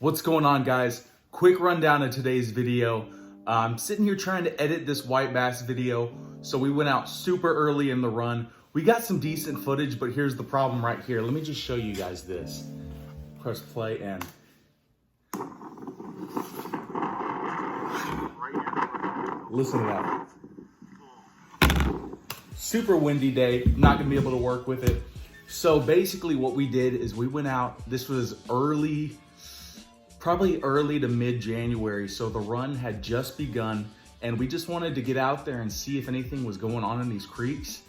What's going on, guys? Quick rundown of today's video. I'm sitting here trying to edit this white bass video. So we went out super early in the run. We got some decent footage, but here's the problem right here. Let me just show you guys this. Press play and listen to that. Super windy day, not gonna be able to work with it. So basically what we did is we went out, this was early, probably early to mid-January. So the run had just begun and we just wanted to get out there and see if anything was going on in these creeks.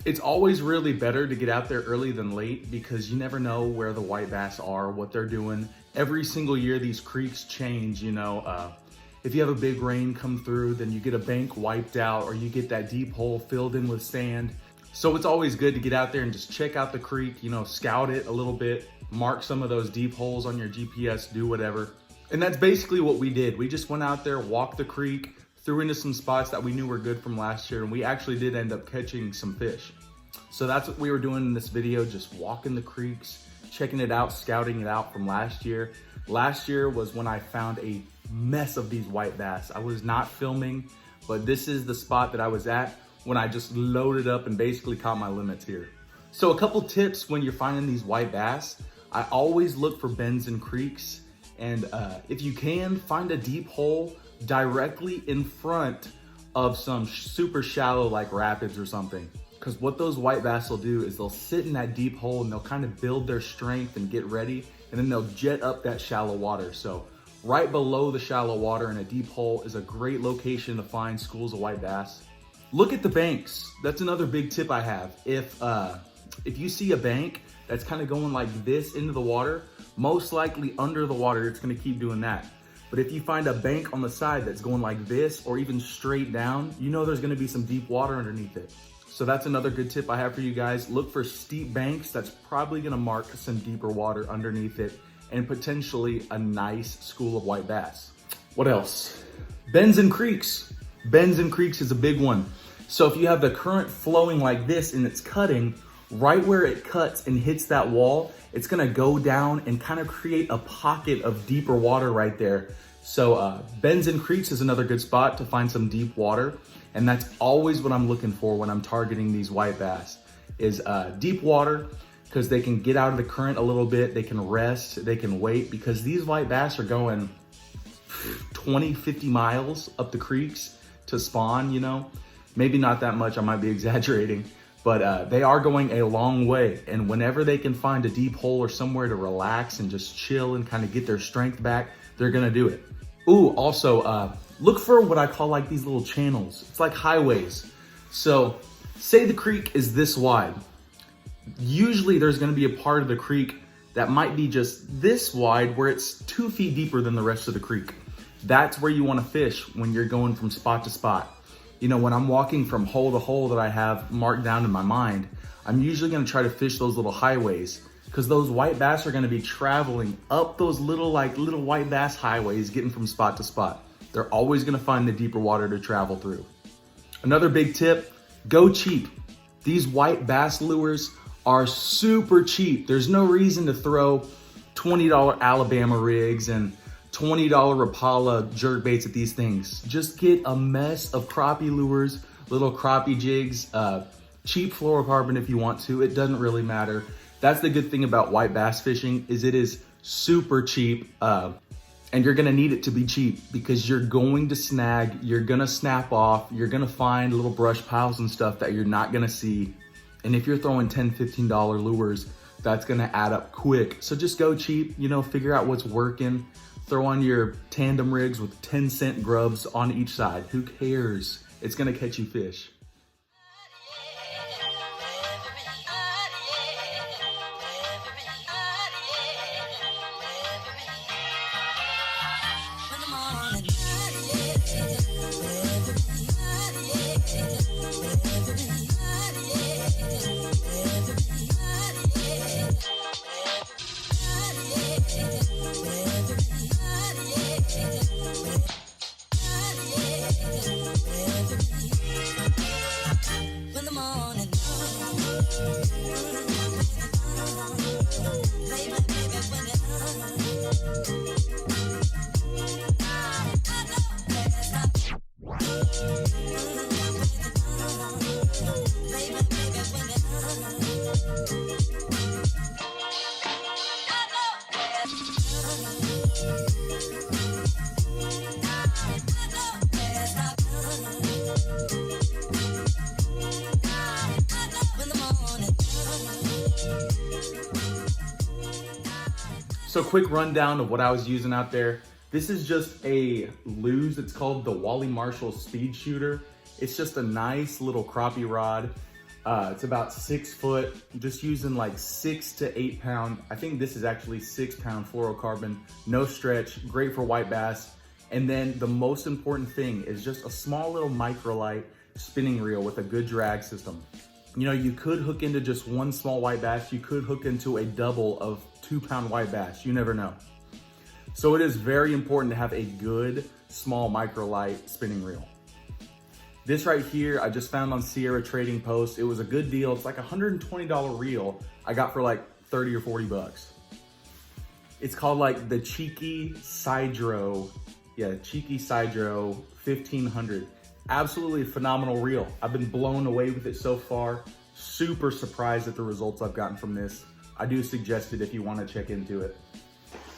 It's always really better to get out there early than late because you never know where the white bass are, what they're doing. Every single year these creeks change, you know. If you have a big rain come through, then you get a bank wiped out or you get that deep hole filled in with sand. So it's always good to get out there and just check out the creek, you know, scout it a little bit, mark some of those deep holes on your GPS, do whatever. And that's basically what we did. We just went out there, walked the creek, threw into some spots that we knew were good from last year, and we actually did end up catching some fish. So that's what we were doing in this video, just walking the creeks, checking it out, scouting it out from last year. Last year was when I found a mess of these white bass. I was not filming, but this is the spot that I was at when I just loaded up and basically caught my limits here. So a couple tips when you're finding these white bass. I always look for bends and creeks, and if you can, find a deep hole directly in front of some super shallow like rapids or something. Because what those white bass will do is they'll sit in that deep hole and they'll kind of build their strength and get ready, and then they'll jet up that shallow water. So right below the shallow water in a deep hole is a great location to find schools of white bass. Look at the banks. That's another big tip I have. If you see a bank that's kind of going like this into the water, most likely under the water, it's gonna keep doing that. But if you find a bank on the side that's going like this or even straight down, you know there's gonna be some deep water underneath it. So that's another good tip I have for you guys. Look for steep banks. That's probably gonna mark some deeper water underneath it and potentially a nice school of white bass. What else? Bends and creeks. Bends and creeks is a big one. So if you have the current flowing like this and it's cutting, right where it cuts and hits that wall, it's gonna go down and kind of create a pocket of deeper water right there. So bends and creeks is another good spot to find some deep water. And that's always what I'm looking for when I'm targeting these white bass is deep water, because they can get out of the current a little bit, they can rest, they can wait, because these white bass are going 20, 50 miles up the creeks to spawn, you know. Maybe not that much, I might be exaggerating, but they are going a long way. And whenever they can find a deep hole or somewhere to relax and just chill and kind of get their strength back, they're gonna do it. Ooh, also, look for what I call like these little channels. It's like highways. So say the creek is this wide. Usually there's gonna be a part of the creek that might be just this wide where it's 2 feet deeper than the rest of the creek. That's where you wanna fish when you're going from spot to spot. You know, when I'm walking from hole to hole that I have marked down in my mind, I'm usually gonna try to fish those little highways because those white bass are gonna be traveling up those little white bass highways, getting from spot to spot. They're always gonna find the deeper water to travel through. Another big tip, go cheap. These white bass lures are super cheap. There's no reason to throw $20 Alabama rigs and $20 Rapala jerkbaits at these things. Just get a mess of crappie lures, little crappie jigs, cheap fluorocarbon if you want to. It doesn't really matter. That's the good thing about white bass fishing is it is super cheap, and you're gonna need it to be cheap because you're going to snag, you're gonna snap off, you're gonna find little brush piles and stuff that you're not gonna see. And if you're throwing $10, $15 lures, that's gonna add up quick. So just go cheap, you know, figure out what's working. Throw on your tandem rigs with 10-cent grubs on each side. Who cares? It's gonna catch you fish. So quick rundown of what I was using out there. This is just a Lew's, it's called the Wally Marshall Speed Shooter. It's just a nice little crappie rod. It's about 6 foot, just using like 6 to 8 pound. I think this is actually 6 pound fluorocarbon, no stretch, great for white bass. And then the most important thing is just a small little microlight spinning reel with a good drag system. You know, you could hook into just one small white bass. You could hook into a double of 2 pound white bass. You never know. So it is very important to have a good small microlight spinning reel. This right here, I just found on Sierra Trading Post. It was a good deal. It's like a $120 reel I got for like 30 or 40 bucks. It's called like the Cheeky Sidro. Yeah, Cheeky Sidro 1500. Absolutely phenomenal reel. I've been blown away with it so far. Super surprised at the results I've gotten from this. I do suggest it if you want to check into it.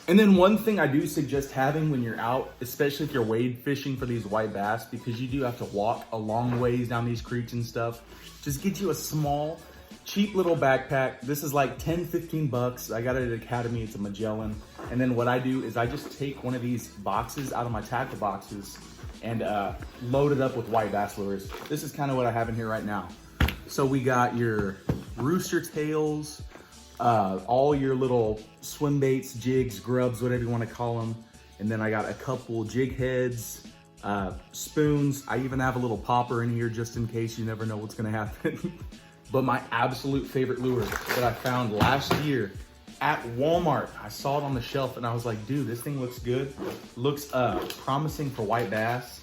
And then one thing I do suggest having when you're out, especially if you're wade fishing for these white bass, because you do have to walk a long ways down these creeks and stuff, just get you a small, cheap little backpack. This is like 10, 15 bucks. I got it at Academy, it's a Magellan. And then what I do is I just take one of these boxes out of my tackle boxes and load it up with white bass lures. This is kind of what I have in here right now. So we got your rooster tails, all your little swim baits, jigs, grubs, whatever you want to call them. And then I got a couple jig heads, spoons. I even have a little popper in here just in case. You never know what's going to happen. But my absolute favorite lure that I found last year at Walmart, I saw it on the shelf and I was like, dude, this thing looks good. Looks promising for white bass.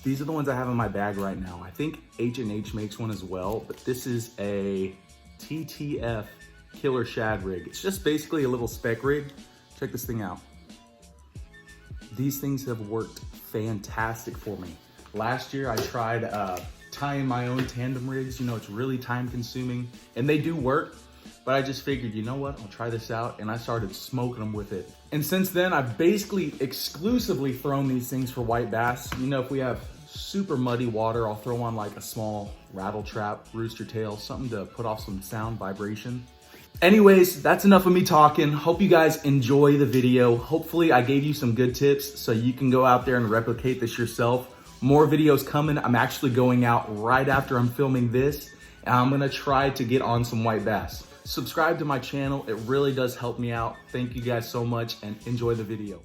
These are the ones I have in my bag right now. I think H&H makes one as well, but this is a TTF Killer Shad rig. It's just basically a little spec rig. Check this thing out. These things have worked fantastic for me. Last year I tried tying my own tandem rigs. You know, it's really time consuming and they do work, but I just figured, you know what, I'll try this out, and I started smoking them with it. And since then, I've basically exclusively thrown these things for white bass. You know, if we have super muddy water, I'll throw on like a small rattle trap, rooster tail, something to put off some sound vibration. Anyways, that's enough of me talking. Hope you guys enjoy the video. Hopefully I gave you some good tips so you can go out there and replicate this yourself. More videos coming. I'm actually going out right after I'm filming this, and I'm gonna try to get on some white bass. Subscribe to my channel. It really does help me out. Thank you guys so much and enjoy the video.